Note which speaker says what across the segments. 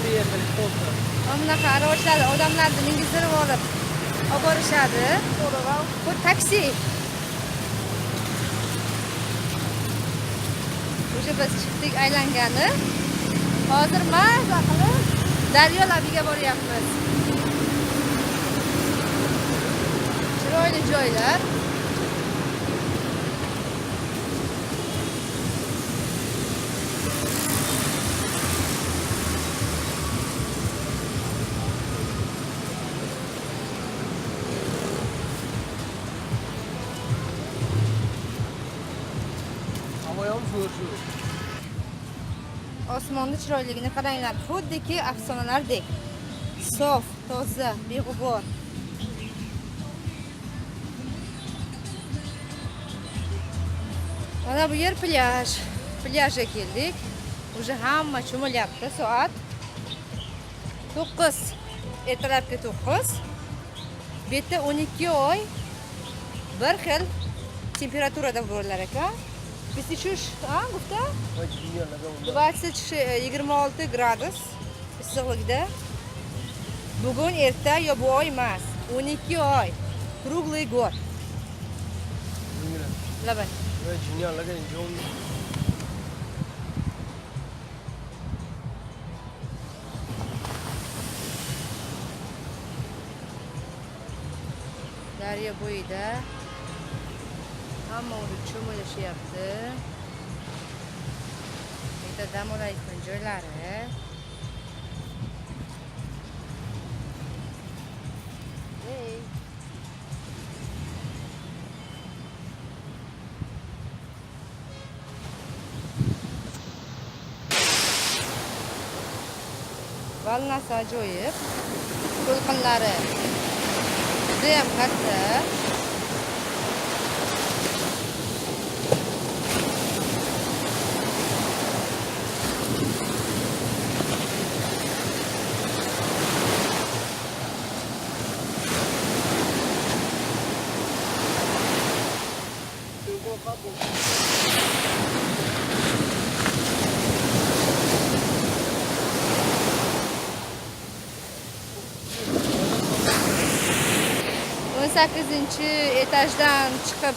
Speaker 1: Bunaqa aravachlar odamlarni mingizdirib olib borishadi. Bu taksi. O'sha biz chiqdik aylangani. Hozir maza qilib daryo labiga boryapmiz. Chiroyli joylar. Osmonni chiroyligini qaranglar, xuddiki afsonalardek. Sof, toza, beg'ubor. Mana bu yer plyaj. Plyajga keldik. Уже hamma cho'milyapti. Soat 9. Ertalabki 9. Bu yerda 12 oy bir xil temperaturada bo'lar ekan. Pishish, gufta? 26 gradus issiqlikda. Bugun erta yo bu oy emas. 12 oy. Круглый год. Labay. Daryo bo'yida hamma o'zi cho'milishyapti. Bitta dam olayotgan joylari. Valnasi ajoyib. To'lqinlari juda ham katta. Sakkizinchi etajdan chiqib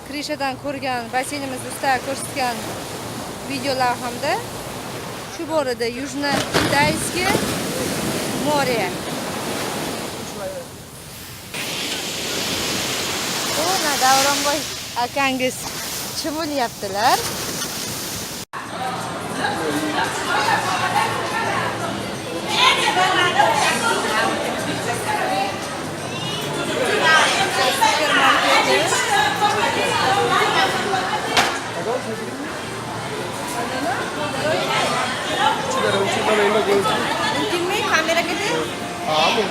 Speaker 1: krishadan ko'rgan basseynimiz ustida ko'rsatgan videolar hamda shu borada Yujno-Kitayskiy moре. Ona Davronboy akangiz cho'milyaptilar. Mungkin mi kamera gede?
Speaker 2: Mungkin.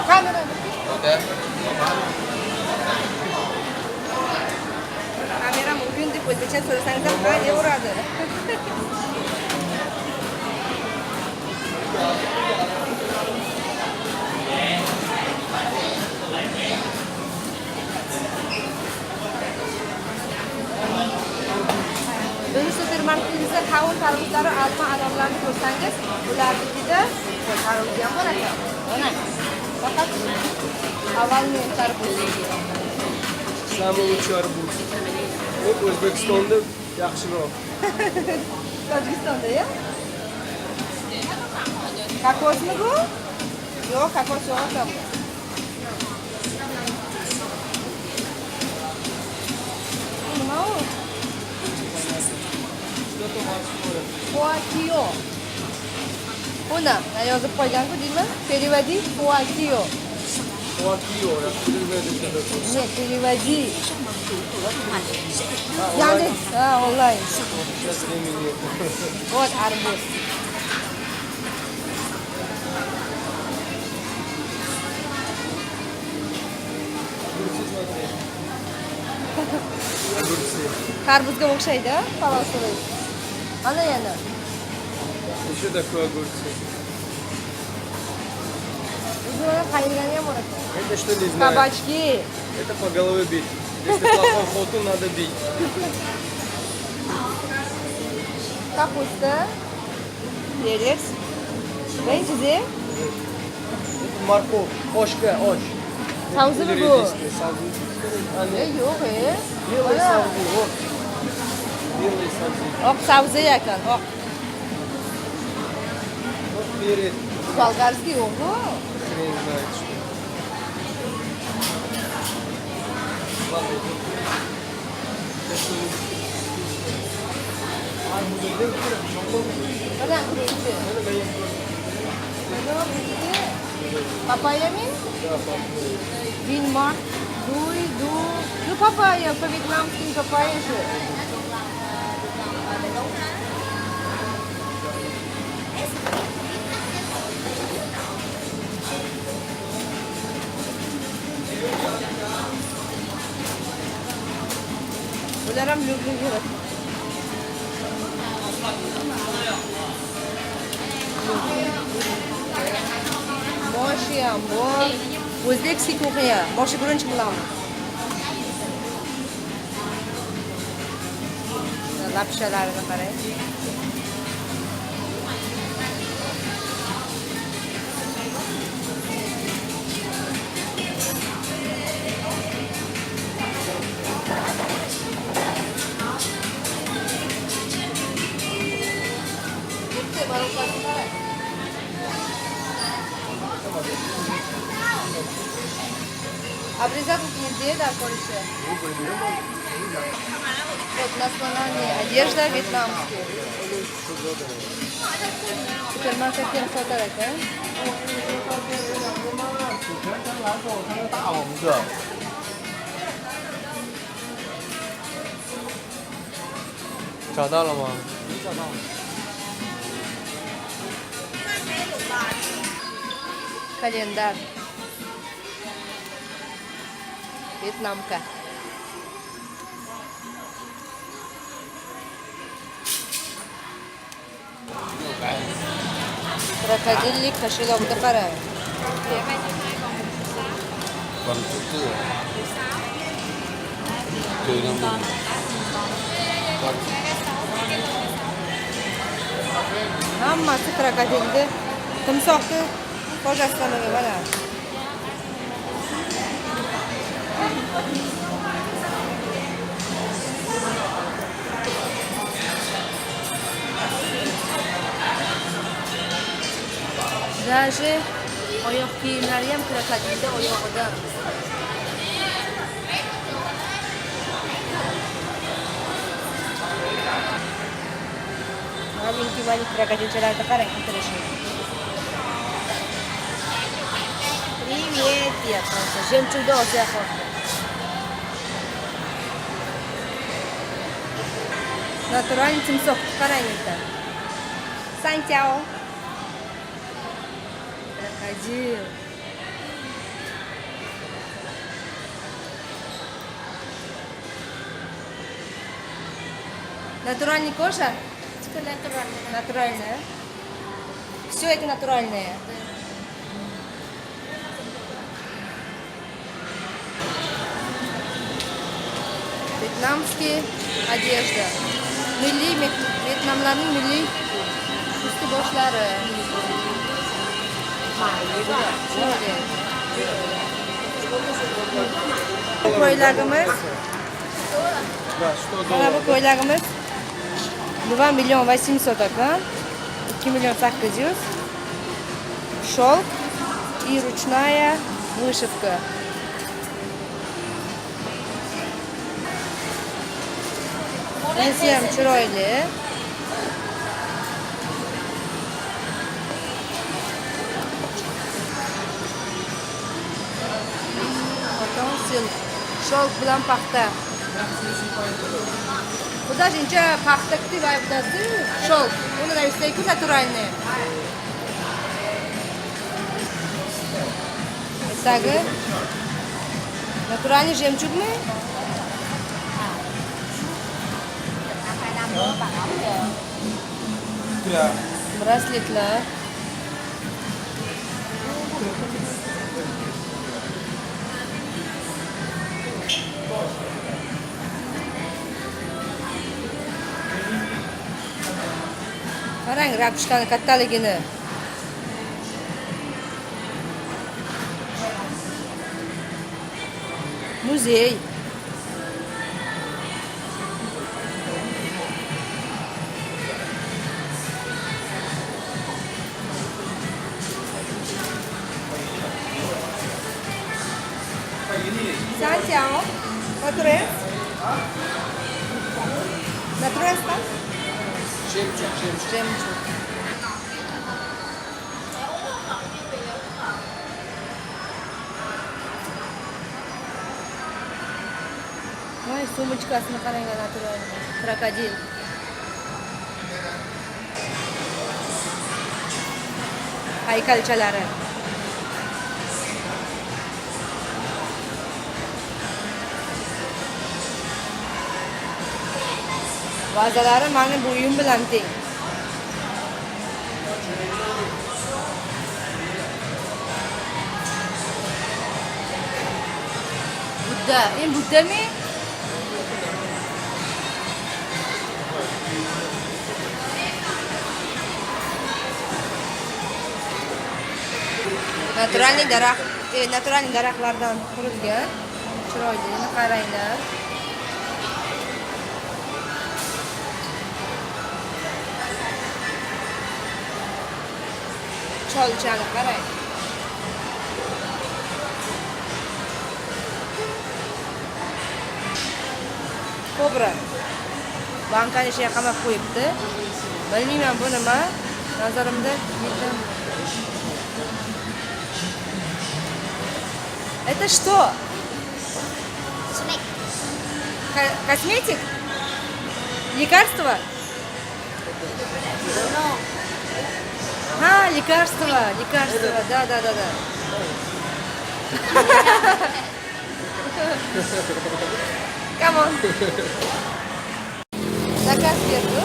Speaker 1: Kamera. Kamera mungkin di posisi so'rasangiz ham uradi. Bizni supermarketimizda kavun tarvuzlari, alma anorlarni ko'rsangiz, ularnikida tarvuz ham bor ekan. Mana faqat avvalgi tarvuz.
Speaker 2: Самый лучший арбуз. Bu O'zbekistonda yaxshiroq.
Speaker 1: Tojikistonda-ya? Kokosmi bu? Yo'q, kokos yo'q. Nima u? Puatio. Buni yozib qo'ygan-ku deymi? Переводи Puatio.
Speaker 2: Puatio,
Speaker 1: Нет, переводи. Яндекс, онлайн.
Speaker 2: Сейчас времени нет.
Speaker 1: Вот арбуз. Karbuzga o'xshaydi, palosli. Ana yana.
Speaker 2: Еще такой огурцы.
Speaker 1: Uzun qayilgani ham bor ekan.
Speaker 2: Это что не знаю.
Speaker 1: Кабачки.
Speaker 2: Это по голове бить. Если плохой хотун, надо бить.
Speaker 1: Kapusta. Перец. Birinchisi.
Speaker 2: Это морковь. Ошка, ош.
Speaker 1: Savzi bu.
Speaker 2: Sabzi.
Speaker 1: Yo'q,
Speaker 2: Белый
Speaker 1: Mana.
Speaker 2: sabzi. Вот. Белый sabzi.
Speaker 1: Oq savzi ekan, oq.
Speaker 2: Вот перец.
Speaker 1: Bolgarskiy yo'q-ku.
Speaker 2: Хрен знает что. Ладно, иди.
Speaker 1: Mana birinchi. Papayami?
Speaker 2: Да, папа.
Speaker 1: Винмарк. Дуй. Ну, папайя, по-вьетнамски папайя же. Bular ham люблю yurib. Boshi ham bor. O'zbekskiy kuxnya. Boshi birinchi qilaman. Lapshalarini qarang. Обрезать нельзя, да, больше? Вот национальная одежда вьетнамская. Супермаркетте сатылат, да?
Speaker 2: 找到了吗？
Speaker 1: Kalendar. Вьетнамка. Krokodillik qashloqda qarang.
Speaker 3: Còn thứ tư từ năm mình còn
Speaker 1: Hammasi krokodilni, timsohni kojasidan mana. Даже oyoq kiyimlari ham krokodilda oyog'ida. Malinki krokodilchalarni qarang, intilishini. Привет, deyapti. Jemchuda ozyapti. Naturalniy timsoh qarang ekan. Santiao. Krokodil. Натуральный кожа? Натуральная. Все это натуральное. Вьетнамские одежда. Milliy Vyetnamlarning milliy usti boshlari. Ko'ylagimiz.
Speaker 2: Да, 100
Speaker 1: Mana bu
Speaker 2: долларов.
Speaker 1: ko'ylagimiz 2 million 800 ekan. 2 million 800. Шелк и ручная вышивка. Bunisi ham chiroyli. Cotton silk. Шелк bilan paxta. Bu даже ничего paxta китайдasi шелк. Он равистейку натуральный. Сага. Натуральный жемчугный. Браслетlar. Qarang, rakushkani kattaligini. Muzey. Santiago, naturez? Naturez, tá?
Speaker 2: Жемчуг.
Speaker 1: Жемчуг. Voy, sumочкасini qarang, natural. Krokodil. Haykalchalari. Vazalari mana bu uyum bilan teng. Budda, Budda mi? Naturalniy daraxtlardan qurilgan. Chiroyli, qaranglar. Cholchani qarang. Kobra. Bankani ishga qamab qo'yibdi. Bilmayman bu nima. Nazarimda yetim. Это что? Косметик? Лекарство? А, лекарство, да. Come on. Заказ беру.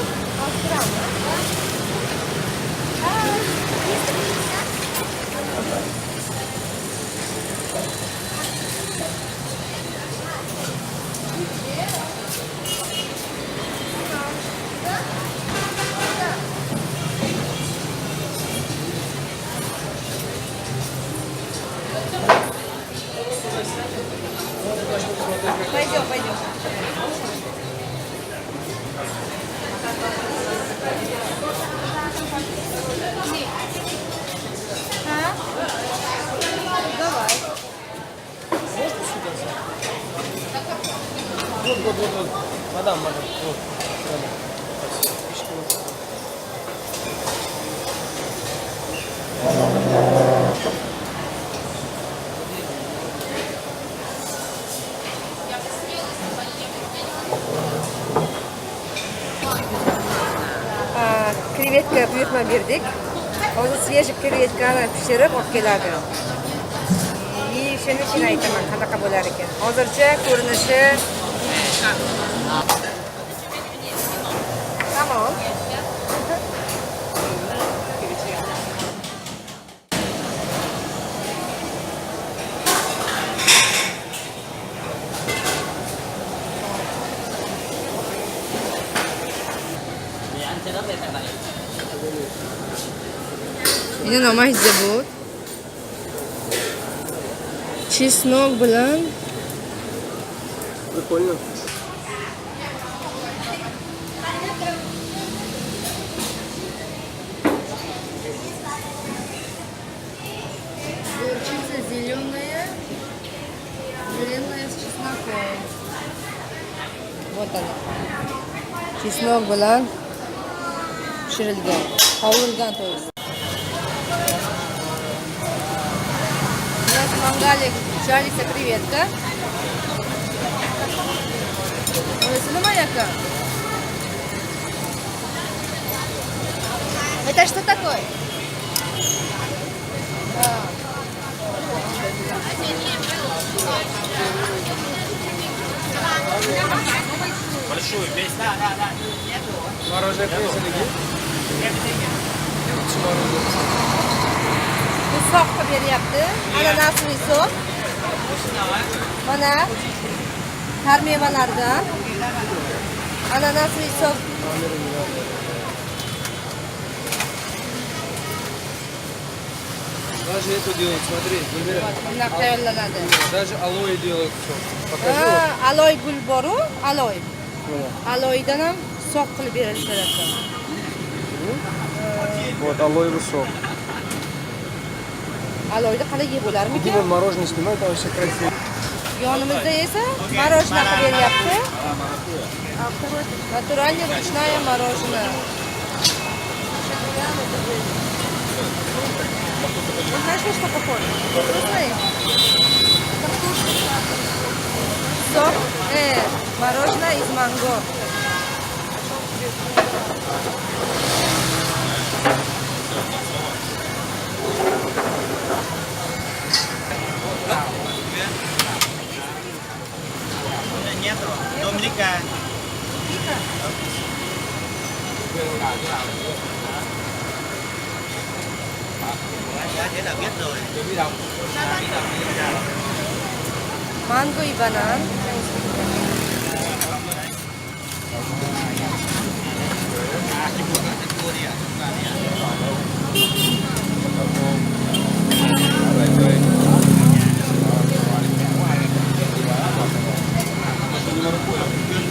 Speaker 1: Пойдем. А? Давай.
Speaker 2: Вот. Мадам. Вот.
Speaker 1: Krevetka buyurtma berdik. Hozir svejiy krevetkani pishirib olib keladi. Yeyishini keyin aytaman qanaqa bo'lar ekan. Hozircha ko'rinishi tamom. Ini namaz zebut. Чеснок bilan
Speaker 2: Прикольно.
Speaker 1: горчица зеленая с чесноком. Вот она. Чеснок bilan pishirilgan, qovurilgan to'g'ri. Мангали жарится креветка. Ой, мояка. Это что такое?
Speaker 4: Большую, весь. Да.
Speaker 2: Мороженое принесли.
Speaker 1: Soq qilib beryapti. Ananasli soq. Mana tarmevalardan ananasli soq.
Speaker 2: Даже это делают, смотри, Гульмира.
Speaker 1: Bunaqa tayyorlanadi.
Speaker 2: Даже алоэ делают сок. Покажи. Вот.
Speaker 1: Aloy gul boru, aloy.
Speaker 2: Вот.
Speaker 1: Aloydan ham sok qilib berishadi.
Speaker 2: Вот алоэвый сок.
Speaker 1: Aloyda qalay yeb bo'larmikan?
Speaker 2: Иди вон мороженое снимай, там вообще красиво.
Speaker 1: Yonimizda esa marojna qilib beryapti. Натуральный ручное мороженое. Вы знаете, что такое? Вкусный? Сок, мороженое из манго.
Speaker 4: Нет, Доминика. Thế là biết rồi.
Speaker 1: Mango и банан.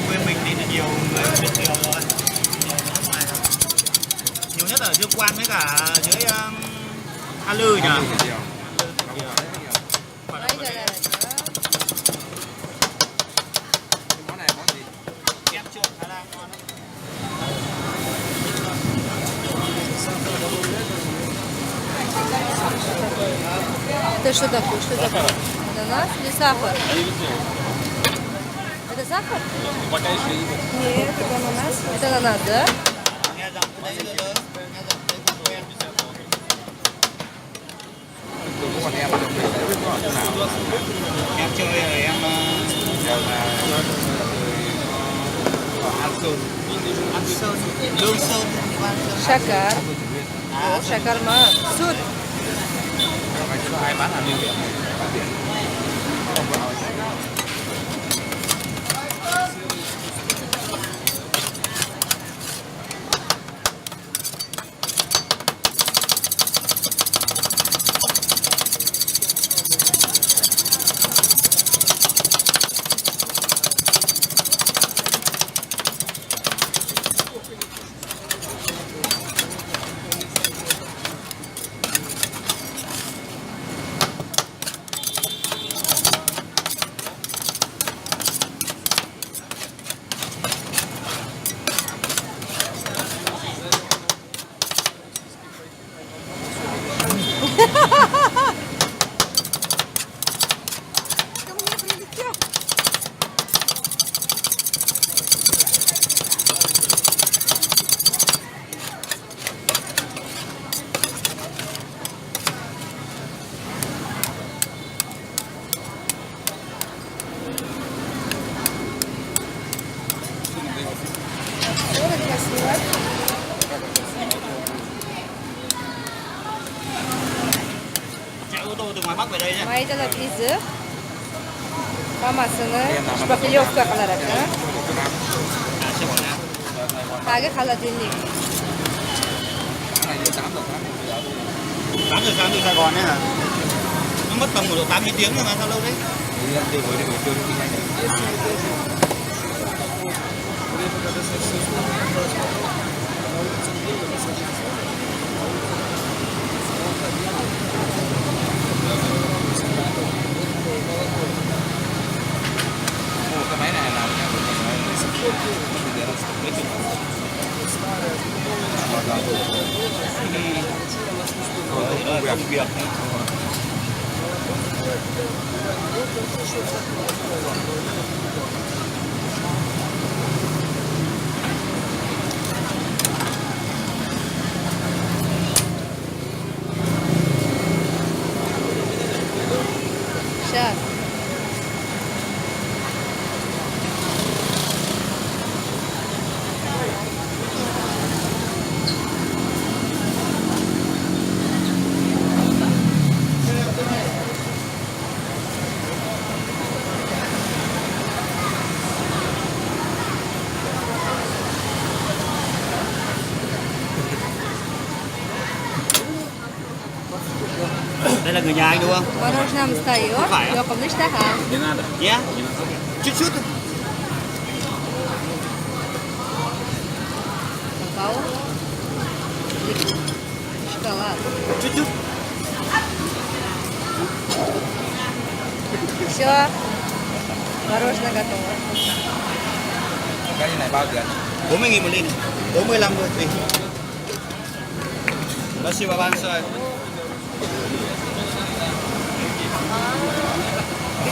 Speaker 4: Quê mình thì nhiều người biết nhiều rồi. Nhiều nhất ở Dương Quan với cả dưới A Lư nhỉ? Kem trộn khá là ngon.
Speaker 1: Это что такое? Что такое? Ананас или сахар? Это сахар? Нет, это ананас. Это ананас, да?
Speaker 4: Nghe giọng đấy lớn, nghe giọng đấy không quen. Em chơi rồi em ăn sơn, lương sơn,
Speaker 1: Şeker. O şeker mi? Süt.
Speaker 3: ai bán hàng nhiều
Speaker 4: chạy ô tô từ ngoài Bắc về đây nhé.
Speaker 1: Maydalab ezib, hammasini shpaklyovka qilar ekan. Tagi холодильник.
Speaker 4: 8 giờ sáng từ Sài Gòn đấy hả? Nó mất tầm độ 80 tiếng rồi mà sao lâu đấy?
Speaker 3: cái máy này làm
Speaker 4: Công việc.
Speaker 1: Şer.
Speaker 4: người dài đúng không?
Speaker 1: Moroznamiz tayyor.
Speaker 4: Phải á.
Speaker 1: Yoqimli ishtaha.
Speaker 4: Yeah. Chút chút thôi.
Speaker 1: Kakao. Shokolad.
Speaker 4: Chút chút.
Speaker 1: Всё. Мороженое готово.
Speaker 3: Cái này bao tiền?
Speaker 4: 40.000 một ly này. 45 thôi tùy. Спасибо большое.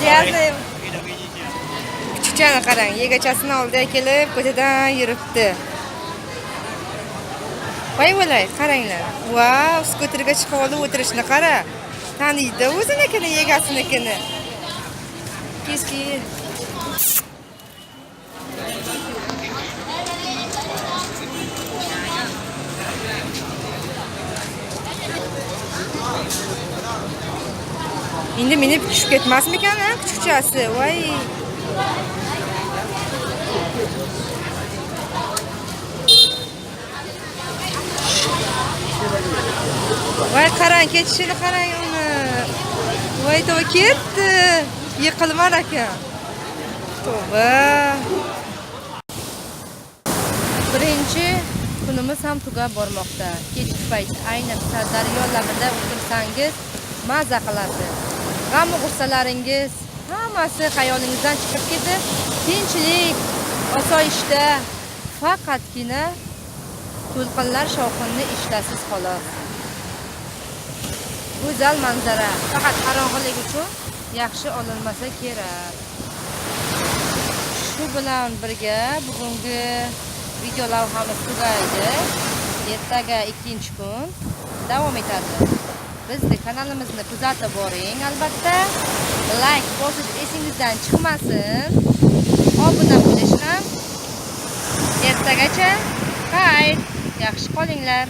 Speaker 1: Gryazniy. Kuchukchani qarang, yegachasini oldiga kelib, ko'chadan yuribdi. Voy bo'lay, qaranglar. Vau, skuterga chiqib olib o'tirishni qara. Taniydi o'zinikini, egasinikini. Kiski. Endi meni tushib ketmasmikan, ha, kuchukchasi? Voy. Voy, qarang, ketishini qarang uni. Voy, to'g'ri ketdi. Yiqilmar ekan. Tavba. Birinchi kunimiz ham tugab bormoqda. Kechki payt ayniqsa daryo labida o'tirsangiz maza qiladi. G'am g'ussalaringiz hammasi xayolingizdan chiqib ketib, tinchlik, osoyishta, faqatgina to'lqinlar shovqinini eshitasiz xolos. Go'zal manzara, faqat qorong'ilik uchun yaxshi olinmasa kerak. Shu bilan birga bugungi video lavhamiz tugaydi. Ertaga ikkinchi kun davom etadi. Bizni kanalimizni kuzatib boring albatta. Like bosish esingizdan chiqmasin. Obuna bo'lish ham. Ertagacha xayr, yaxshi qolinglar.